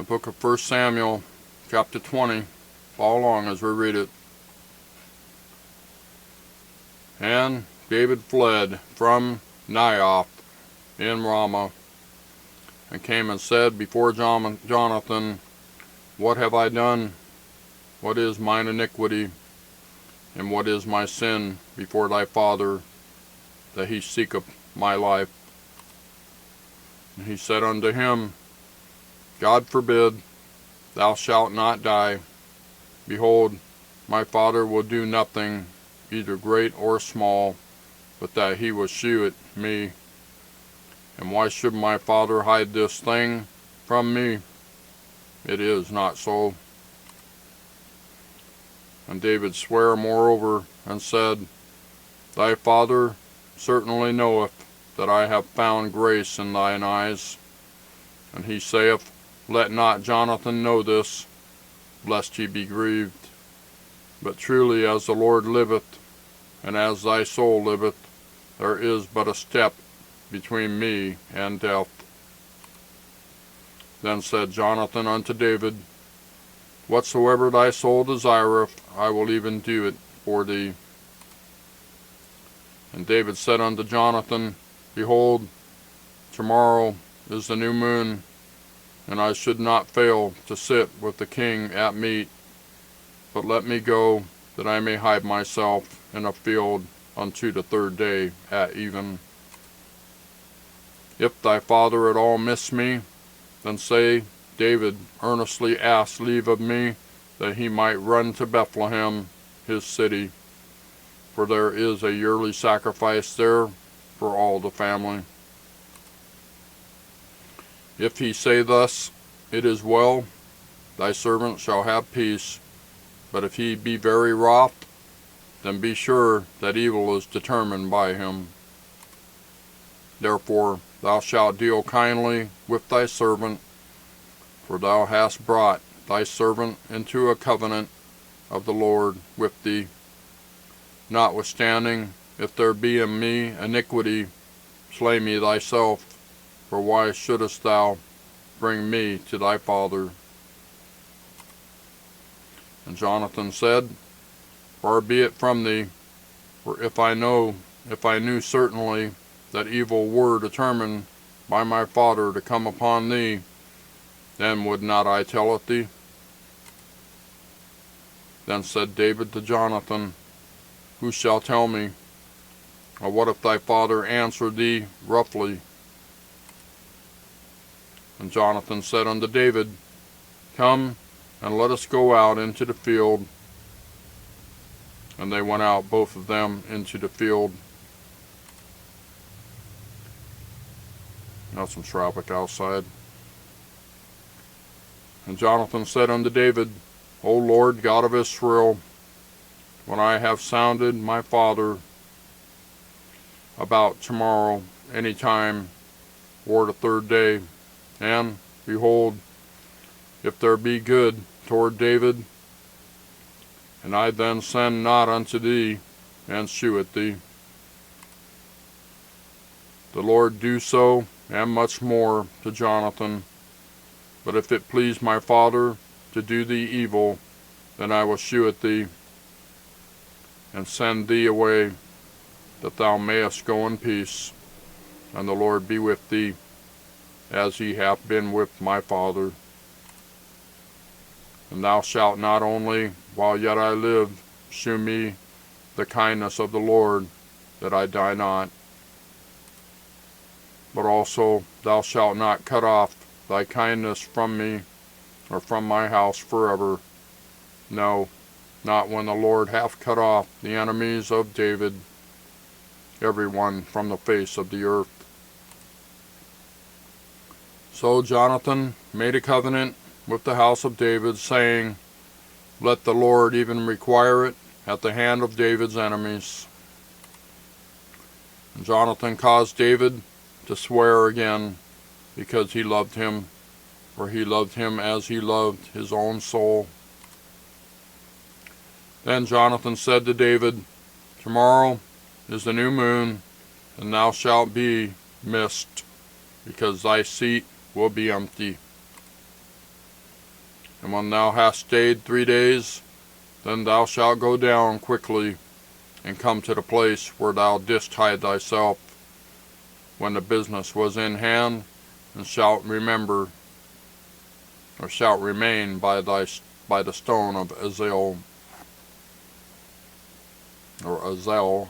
The book of 1 Samuel, chapter 20. Follow along as we read it. And David fled from Naioth in Ramah, and came and said before Jonathan, What have I done? What is mine iniquity? And what is my sin before thy father, that he seeketh my life? And he said unto him, God forbid, thou shalt not die. Behold, my father will do nothing, either great or small, but that he will shew it me. And why should my father hide this thing from me? It is not so. And David sware moreover, and said, Thy father certainly knoweth that I have found grace in thine eyes. And he saith, Let not Jonathan know this, lest he be grieved. But truly as the Lord liveth, and as thy soul liveth, there is but a step between me and death. Then said Jonathan unto David, Whatsoever thy soul desireth, I will even do it for thee. And David said unto Jonathan, Behold, tomorrow is the new moon, and I should not fail to sit with the king at meat. But let me go, that I may hide myself in a field unto the third day at even. If thy father at all miss me, then say, David earnestly asked leave of me, that he might run to Bethlehem, his city, for there is a yearly sacrifice there for all the family. If he say thus, It is well, thy servant shall have peace. But if he be very wroth, then be sure that evil is determined by him. Therefore thou shalt deal kindly with thy servant, for thou hast brought thy servant into a covenant of the Lord with thee. Notwithstanding, if there be in me iniquity, slay me thyself, for why shouldest thou bring me to thy father? And Jonathan said, Far be it from thee, for if I knew certainly that evil were determined by my father to come upon thee, then would not I tell it thee? Then said David to Jonathan, Who shall tell me? Or what if thy father answer thee roughly? And Jonathan said unto David, Come, and let us go out into the field. And they went out, both of them, into the field. Now some traffic outside. And Jonathan said unto David, O Lord God of Israel, when I have sounded my father about tomorrow any time, or the third day, and, behold, if there be good toward David, and I then send not unto thee, and shew it thee, the Lord do so, and much more, to Jonathan. But if it please my father to do thee evil, then I will shew it thee, and send thee away, that thou mayest go in peace, and the Lord be with thee, as he hath been with my father. And thou shalt not only, while yet I live, shew me the kindness of the Lord, that I die not, but also thou shalt not cut off thy kindness from me, or from my house forever. No, not when the Lord hath cut off the enemies of David, every one from the face of the earth. So Jonathan made a covenant with the house of David, saying, Let the Lord even require it at the hand of David's enemies. And Jonathan caused David to swear again, because he loved him, for he loved him as he loved his own soul. Then Jonathan said to David, Tomorrow is the new moon, and thou shalt be missed, because thy seat will be empty. And when thou hast stayed 3 days, then thou shalt go down quickly, and come to the place where thou didst hide thyself, when the business was in hand, and shalt remember, or shalt remain by the stone of Azel, or Azel.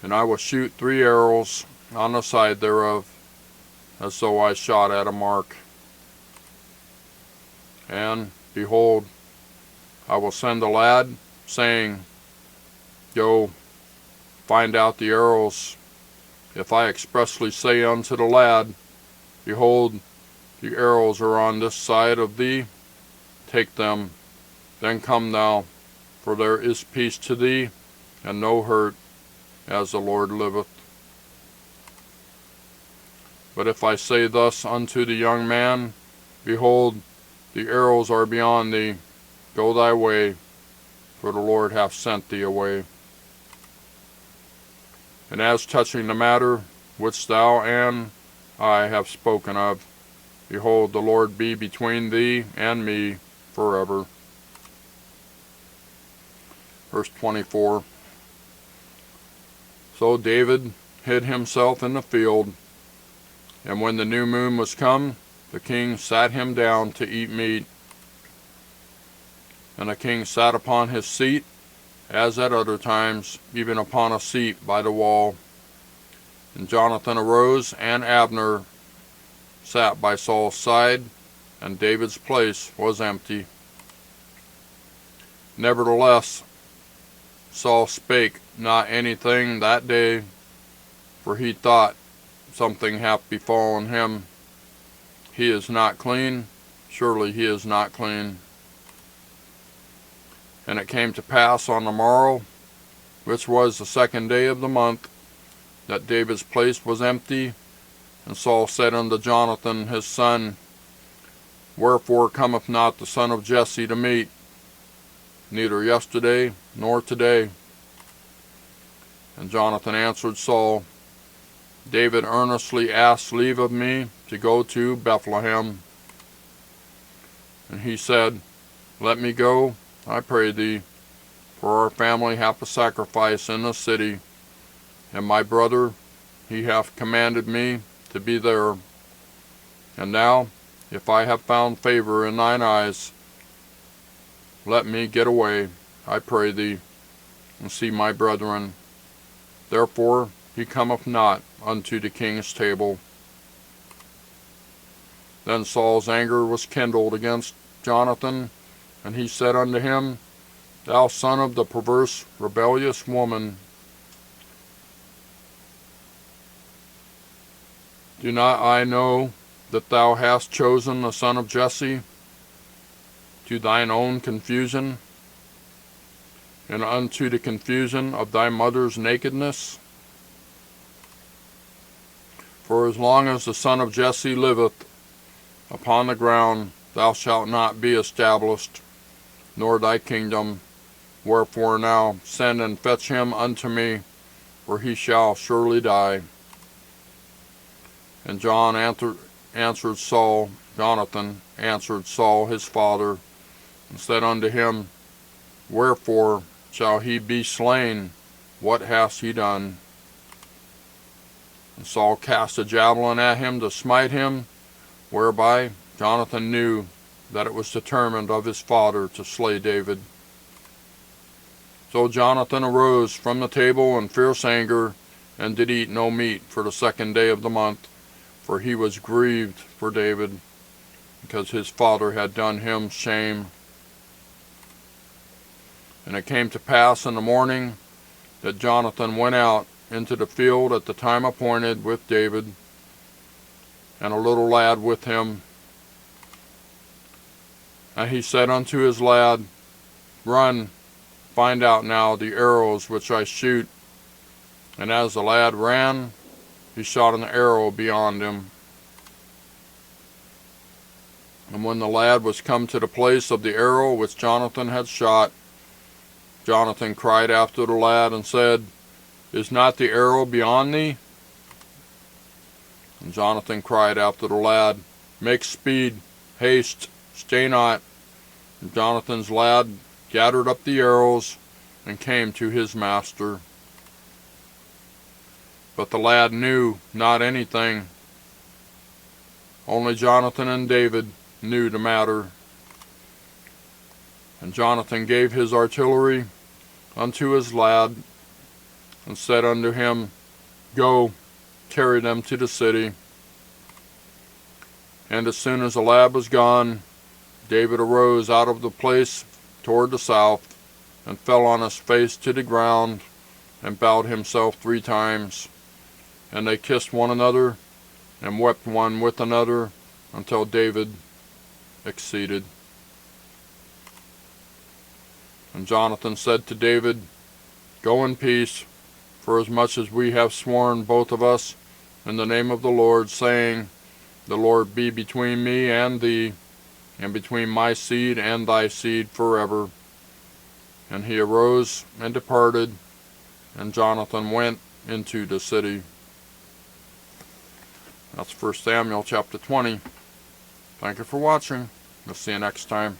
And I will shoot 3 arrows on the side thereof, as though I shot at a mark. And, behold, I will send a lad, saying, Go, find out the arrows. If I expressly say unto the lad, Behold, the arrows are on this side of thee, take them, then come thou, for there is peace to thee, and no hurt, as the Lord liveth. But if I say thus unto the young man, Behold, the arrows are beyond thee, go thy way, for the Lord hath sent thee away. And as touching the matter which thou and I have spoken of, behold, the Lord be between thee and me forever. Verse 24. So David hid himself in the field, and when the new moon was come, the king sat him down to eat meat. And the king sat upon his seat, as at other times, even upon a seat by the wall. And Jonathan arose, and Abner sat by Saul's side, and David's place was empty. Nevertheless, Saul spake not anything that day, for he thought, Something hath befallen him. He is not clean, surely he is not clean. And it came to pass on the morrow, which was the 2nd day of the month, that David's place was empty. And Saul said unto Jonathan his son, Wherefore cometh not the son of Jesse to meat, neither yesterday nor today? And Jonathan answered Saul, David earnestly asked leave of me to go to Bethlehem. And he said, Let me go, I pray thee, for our family hath a sacrifice in the city, and my brother, he hath commanded me to be there. And now, if I have found favor in thine eyes, let me get away, I pray thee, and see my brethren. Therefore he cometh not unto the king's table. Then Saul's anger was kindled against Jonathan, and he said unto him, Thou son of the perverse, rebellious woman, do not I know that thou hast chosen the son of Jesse to thine own confusion, and unto the confusion of thy mother's nakedness? For as long as the son of Jesse liveth upon the ground, thou shalt not be established, nor thy kingdom. Wherefore now send and fetch him unto me, for he shall surely die. And Jonathan answered Saul his father, and said unto him, Wherefore shall he be slain? What hath he done? And Saul cast a javelin at him to smite him, whereby Jonathan knew that it was determined of his father to slay David. So Jonathan arose from the table in fierce anger, and did eat no meat for the 2nd day of the month, for he was grieved for David, because his father had done him shame. And it came to pass in the morning that Jonathan went out into the field at the time appointed with David, and a little lad with him. And he said unto his lad, Run, find out now the arrows which I shoot. And as the lad ran, he shot an arrow beyond him. And when the lad was come to the place of the arrow which Jonathan had shot, Jonathan cried after the lad and said, Is not the arrow beyond thee? And Jonathan cried after the lad, Make speed, haste, stay not. And Jonathan's lad gathered up the arrows and came to his master. But the lad knew not anything. Only Jonathan and David knew the matter. And Jonathan gave his artillery unto his lad, and said unto him, Go, carry them to the city. And as soon as the lad was gone, David arose out of the place toward the south, and fell on his face to the ground, and bowed himself 3 times. And they kissed one another, and wept one with another, until David exceeded. And Jonathan said to David, Go in peace, forasmuch as we have sworn both of us in the name of the Lord, saying, The Lord be between me and thee, and between my seed and thy seed forever. And he arose and departed, and Jonathan went into the city. That's 1 Samuel chapter 20. Thank you for watching. We'll see you next time.